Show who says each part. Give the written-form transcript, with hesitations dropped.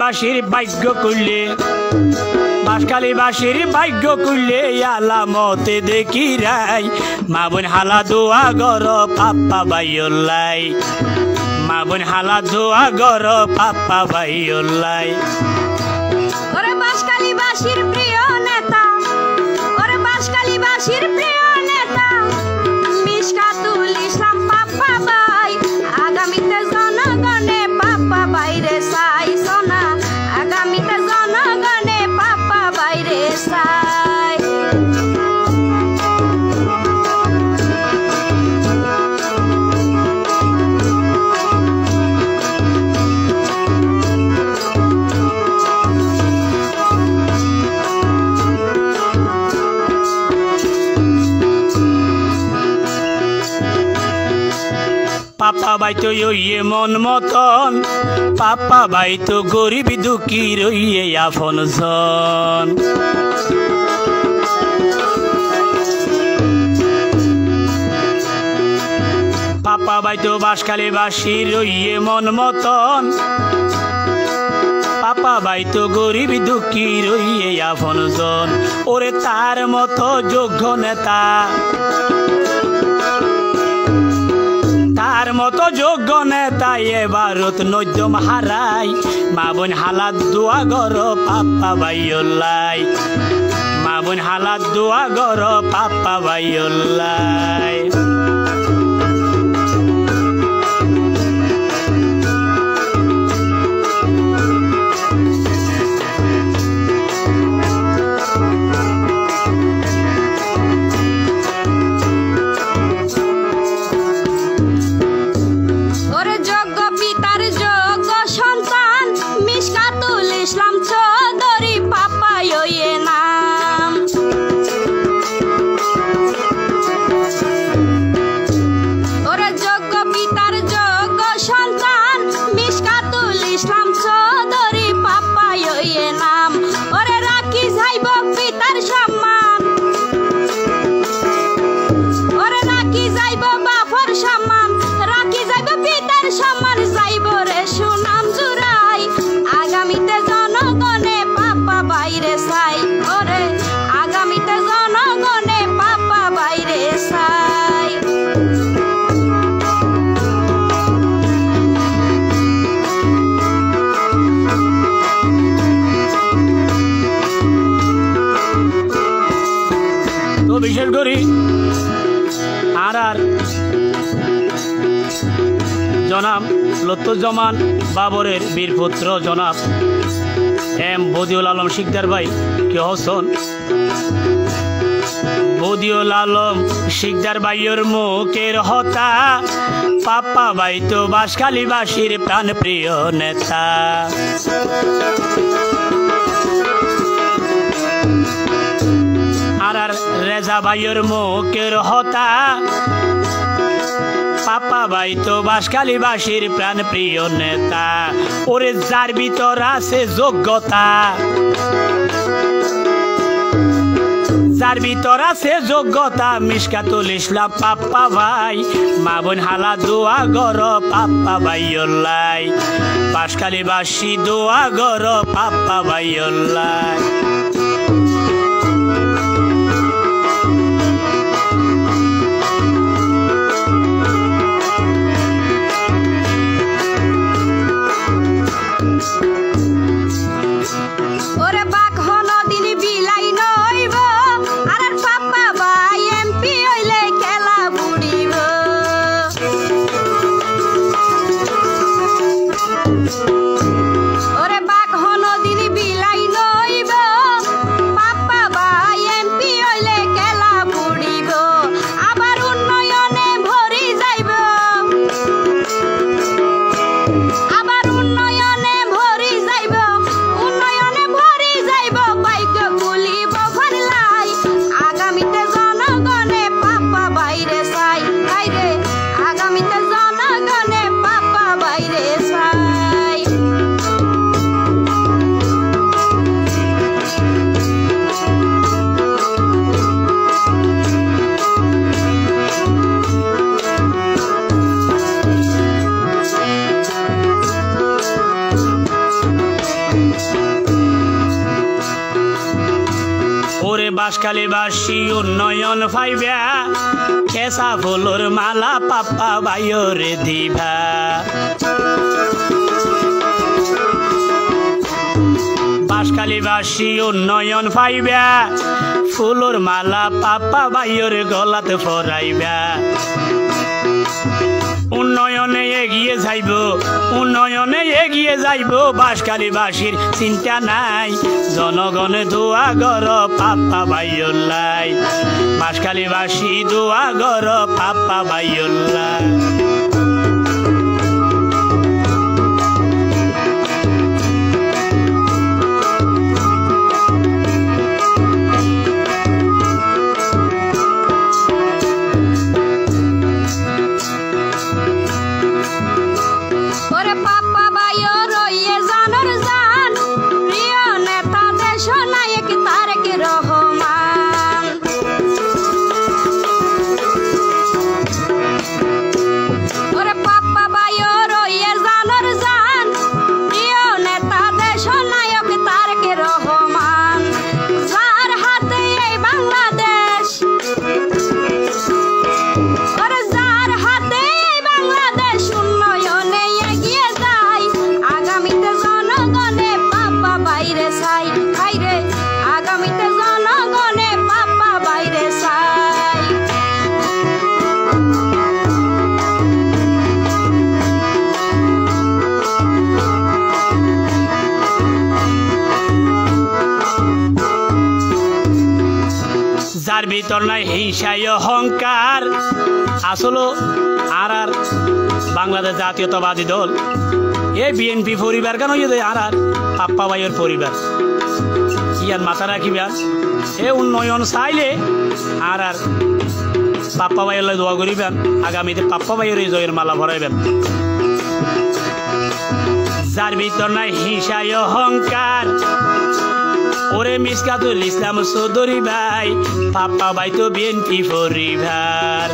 Speaker 1: বাসির ভাগ্য করলে বাঁশখালী বাসির ভাগ্য করলে আলামতে দেখি রাই মা বোন হালা দোয়া গর পাপ্পা বাইলাই মা বোন হালা দোয়া গর পাপ্পা বাইলাই।
Speaker 2: ওরে বাঁশখালী বাসির প্রিয় নেতা, ওরে বাঁশখালী বাসির প্রিয় নেতা মিশকাতুল ইসলাম পাপ্পা ভাই, আগামীতে জনগণে পাপ্পা বাইরে চাই সোনা, আগামীতে জনগণে পাপ্পা বাইরে চাই।
Speaker 1: পাপ্পা ভাই তো ইয়ে মন মতন, পাপ্পা ভাই তো গরিব দুঃখী রইয়ে আপন জন। পাপ্পা ভাই তো বাঁশখালী বাসি রইয়ে মন মতন, পাপ্পা ভাই তো গরিব দুঃখী রইয়ে আপন জন। ওরে তার মতো যোগ্য নেতা, তার মতো যোগ্য নেতা এবারত নৈদ্যম হারাই মা বোন হালাত দোয়া গর পাপ্পা বাইলাই, মা বোন হালাত দোয়া গর পাপ্পা বাইলাই। বিশেষ করি আর জনাব লুৎফুজ্জামান বাবরের বীরপুত্র জনাব এম বদিউল আলম শিকদার ভাই কে হসন, বদিউল আলম শিকদার ভাইয়ের মুখের হতা পাপ্পা ভাই তো বাঁশখালী বাসির প্রাণ প্রিয় নেতা। আর রেজা ভাইয়ের মুখের হতা পাপ্পা ভাই তো বাঁশখালী বাসির প্রাণ প্রিয় নেতা। ওরে যার ভিতর আছে যোগ্যতা, যার ভিতর আছে যোগ্যতা মিশকাতুল ইসলাম পাপ্পা ভাই, মা বোন হালা দোয়া গর পাপ্পা বাইলাই, বাঁশখালী বাসি দোয়া গর পাপ্পা বাইলাই।
Speaker 2: ওরে বাঘ হলো দিন বিলাই নইব, আর পাপ্পা ভাই এমপি হইলে খেলা বুড়িব। ওরে বাঘ হলো দিন বিলাই নইব,
Speaker 1: বাঁশখালীবাসী উন্নয়ন পাইবা কেঁচা ফুলর মালা পাপ্পা বাইরে দিবা বাঁশখালীবাসী উন্নয়ন পাইবা ফুলর মালা পাপ্পা বাইরে গলাতে পরাইবা উন্নয়নে এগিয়ে যাইব বাঁশখালীবাসীর চিন্তা নাই জনগণে দোয়া গর পাপ্পা বাইল্লাই বাঁশখালীবাসী দোয়া গর পাপ্পা বাইল্লাই যার ভিতর নাই হিংসায় অহংকার আসলে আর বাংলাদেশ জাতীয়তাবাদী দল এই বিএনপি পরিবার কেন আর পাপ্পা ভাইয়ের পরিবার ইয়ার মাথা রাখিবেন এ উন্নয়ন চাইলে আর পাপ্পা ভাইয়ের দোয়া করিবেন আগামীতে পাপ্পা ভাইয়ের জয়ের মালা ভরাইবেন যার ভিতর নাই হিংসায় অহংকার ওরে মিসকাতুল ইসলাম চৌধুরী ভাই পাপ্পা ভাই তো বিএনপি পরিবার